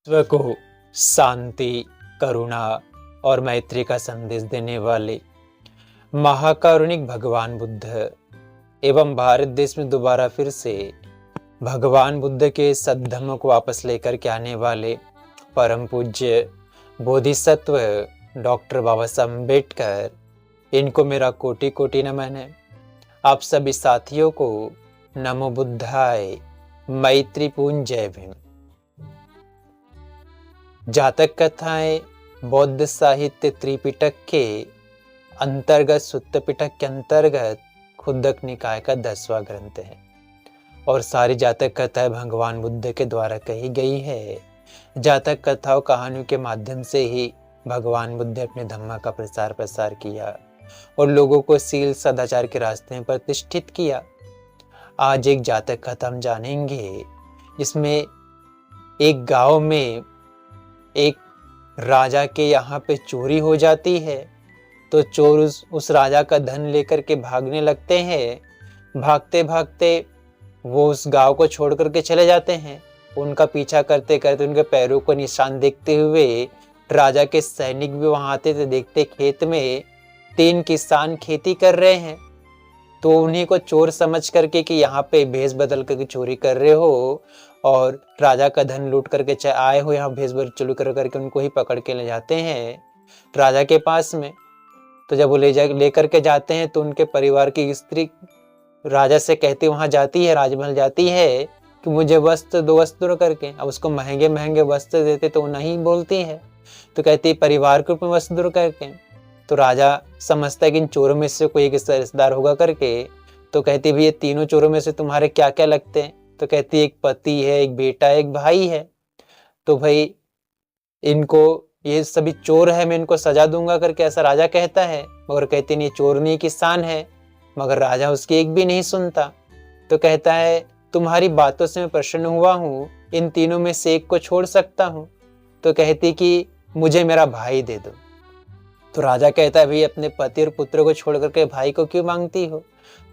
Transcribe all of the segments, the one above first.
विश्व को शांति, करुणा और मैत्री का संदेश देने वाले महाकारुणिक भगवान बुद्ध एवं भारत देश में दोबारा फिर से भगवान बुद्ध के सद्धर्म को वापस लेकर के आने वाले परम पूज्य बोधिसत्व डॉक्टर बाबा साहब अम्बेडकर, इनको मेरा कोटि कोटि नमन है। आप सभी साथियों को नमो बुद्धाय, मैत्रीपूर्ण जय भीम। जातक कथाएं बौद्ध साहित्य त्रिपिटक के अंतर्गत सुत्त पिटक के अंतर्गत खुद्दक निकाय का 10वां ग्रंथ है और सारी जातक कथाएं भगवान बुद्ध के द्वारा कही गई है। जातक कथाओं कहानियों के माध्यम से ही भगवान बुद्ध ने अपने धम्म का प्रसार प्रसार किया और लोगों को शील सदाचार के रास्ते में प्रतिष्ठित किया। आज एक जातक कथा हम जानेंगे जिसमें एक गांव में एक राजा के यहाँ पे चोरी हो जाती है तो चोर उस राजा का धन लेकर के भागने लगते हैं। भागते भागते वो उस गांव को छोड़ करके चले जाते हैं। उनका पीछा करते करते उनके पैरों को निशान देखते हुए राजा के सैनिक भी वहां आते थे। देखते खेत में 3 किसान खेती कर रहे हैं तो उन्हीं को चोर समझ करके कि यहाँ पे भेष बदल करके चोरी कर रहे हो और राजा का धन लूट करके आए हो, यहाँ भेष बदल चोरी कर करके उनको ही पकड़ के ले जाते हैं राजा के पास में। तो जब वो ले करके जाते हैं तो उनके परिवार की स्त्री राजा से कहती वहां जाती है, राजमहल जाती है कि मुझे वस्त्र दो, वस्त्र करके। अब उसको महंगे महंगे वस्त्र देते तो वो नहीं बोलती है, तो कहती परिवार के रूप में वस्त्र करके। तो राजा समझता है कि इन चोरों में से कोई एक रिश्तेदार होगा करके, तो कहती भाई ये तीनों चोरों में से तुम्हारे क्या क्या लगते हैं? तो कहती एक पति है, एक बेटा है, एक भाई है। तो भाई इनको ये सभी चोर है, मैं इनको सजा दूंगा करके ऐसा राजा कहता है। मगर कहती नहीं, चोर नहीं किसान है। मगर राजा उसकी एक भी नहीं सुनता। तो कहता है तुम्हारी बातों से मैं प्रसन्न हुआ हूँ, इन तीनों में से एक को छोड़ सकता हूँ। तो कहती कि मुझे मेरा भाई दे दो। तो राजा कहता है भाई अपने पति और पुत्र को छोड़ करके भाई को क्यों मांगती हो?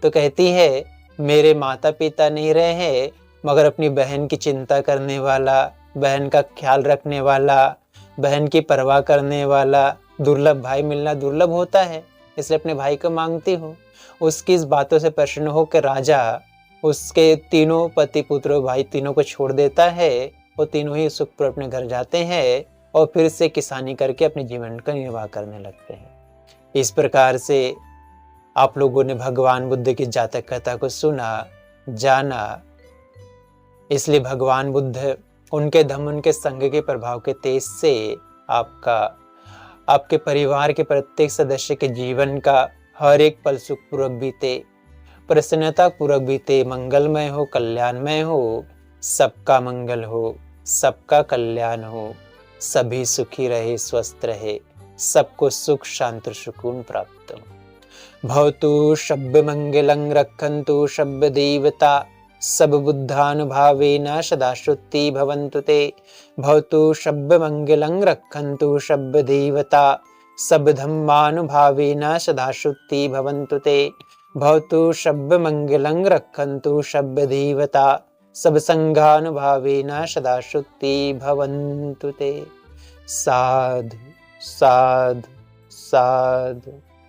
तो कहती है मेरे माता पिता नहीं रहे हैं मगर अपनी बहन की चिंता करने वाला, बहन का ख्याल रखने वाला, बहन की परवाह करने वाला दुर्लभ भाई मिलना दुर्लभ होता है, इसलिए अपने भाई को मांगती हूँ। उसकी इस बातों से प्रसन्न होकर राजा उसके तीनों पति पुत्र भाई तीनों को छोड़ देता है। वो तीनों ही सुखपूर्वक अपने घर जाते हैं और फिर से किसानी करके अपने जीवन का निर्वाह करने लगते हैं। इस प्रकार से आप लोगों ने भगवान बुद्ध की जातक कथा को सुना, जाना। इसलिए भगवान बुद्ध उनके धम्म, उनके संग के प्रभाव के तेज से आपके परिवार के प्रत्येक सदस्य के जीवन का हर एक पल सुखपूर्वक बीते, प्रसन्नता पूर्वक बीते, मंगलमय हो, कल्याणमय हो, सबका मंगल हो, सबका कल्याण हो, सभी सुखी रहे, स्वस्थ रहे, सबको सुख शांति सुकून प्राप्त हो। भवतु शब्द मंगलं रक्षन्तु शब्द देवता सब बुद्धानुभावेन सदा श्रुति भवन्तु ते। भवतु शब्द मंगलं रक्षन्तु शब्द देवता सब धम्मानुभावेन सदा श्रुति भवन्तु ते। भवतु शब्द मंगलं रक्षन्तु शब्द देवता सब संघानुभावेन सदा श्रुति भवन्तु ते। साधु साधु साधु।